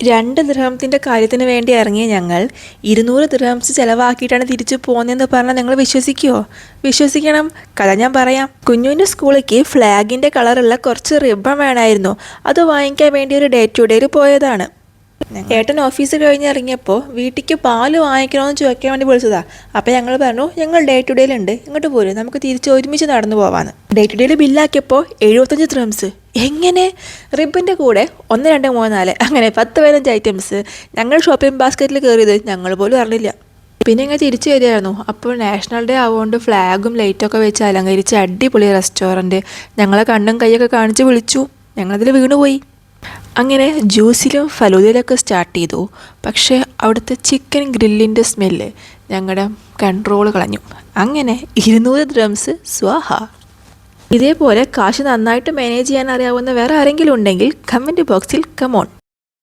2 ദിർഹംസിൻ്റെ കാര്യത്തിന് വേണ്ടി ഇറങ്ങിയ ഞങ്ങൾ 200 ദിർഹംസ് ചിലവാക്കിയിട്ടാണ് തിരിച്ചു പോകുന്നതെന്ന് പറഞ്ഞാൽ നിങ്ങൾ വിശ്വസിക്കുമോ? വിശ്വസിക്കണം. കഥ ഞാൻ പറയാം. കുഞ്ഞുവിൻ്റെ സ്കൂളിലേക്ക് ഫ്ലാഗിൻ്റെ കളറുള്ള കുറച്ച് റിബൺ വേണമായിരുന്നു. അത് വാങ്ങിക്കാൻ വേണ്ടി ഒരു ഡേ ടു ഡേയിൽ പോയതാണ്. ഏട്ടൻ ഓഫീസ് കഴിഞ്ഞ് ഇറങ്ങിയപ്പോൾ വീട്ടിലേക്ക് പാല് വാങ്ങിക്കണമെന്ന് ചോദിക്കാൻ വേണ്ടി വിളിച്ചതാ. അപ്പോൾ ഞങ്ങൾ പറഞ്ഞു, ഞങ്ങൾ ഡേ ടു ഡേയിലുണ്ട്, ഇങ്ങോട്ട് പോരും, നമുക്ക് തിരിച്ച് ഒരുമിച്ച് നടന്നു പോവാന്ന്. ഡേ ടു ഡേയിൽ ബില്ലാക്കിയപ്പോൾ 75 ദിർഹംസ്. എങ്ങനെ? റിബിൻ്റെ കൂടെ 1 2 3 4 അങ്ങനെ 10-15 ഐറ്റംസ് ഞങ്ങൾ ഷോപ്പിംഗ് ബാസ്ക്കറ്റിൽ കയറിയത് ഞങ്ങൾ പോലും അറിഞ്ഞില്ല. പിന്നെ ഇങ്ങനെ തിരിച്ചു വരികയായിരുന്നു. അപ്പോൾ നാഷണൽ ഡേ ആവുകൊണ്ട് ഫ്ലാഗും ലൈറ്റൊക്കെ വെച്ച് അലങ്കരിച്ച് അടിപൊളി റെസ്റ്റോറൻറ്റ് ഞങ്ങളെ കണ്ണും കൈയൊക്കെ കാണിച്ച് വിളിച്ചു. ഞങ്ങളതിൽ വീണുപോയി. അങ്ങനെ ജ്യൂസിലും ഫലൂദയിലൊക്കെ സ്റ്റാർട്ട് ചെയ്തു. പക്ഷേ അവിടുത്തെ ചിക്കൻ ഗ്രില്ലിൻ്റെ സ്മെല്ല് ഞങ്ങളുടെ കൺട്രോൾ കളഞ്ഞു. അങ്ങനെ 200 ദിർഹംസ് സ്വാഹ. ഇതേപോലെ കാശ് നന്നായിട്ട് മാനേജ് ചെയ്യാൻ അറിയാവുന്ന വേറെ ആരെങ്കിലും ഉണ്ടെങ്കിൽ കമൻറ്റ് ബോക്സിൽ കമോൺ.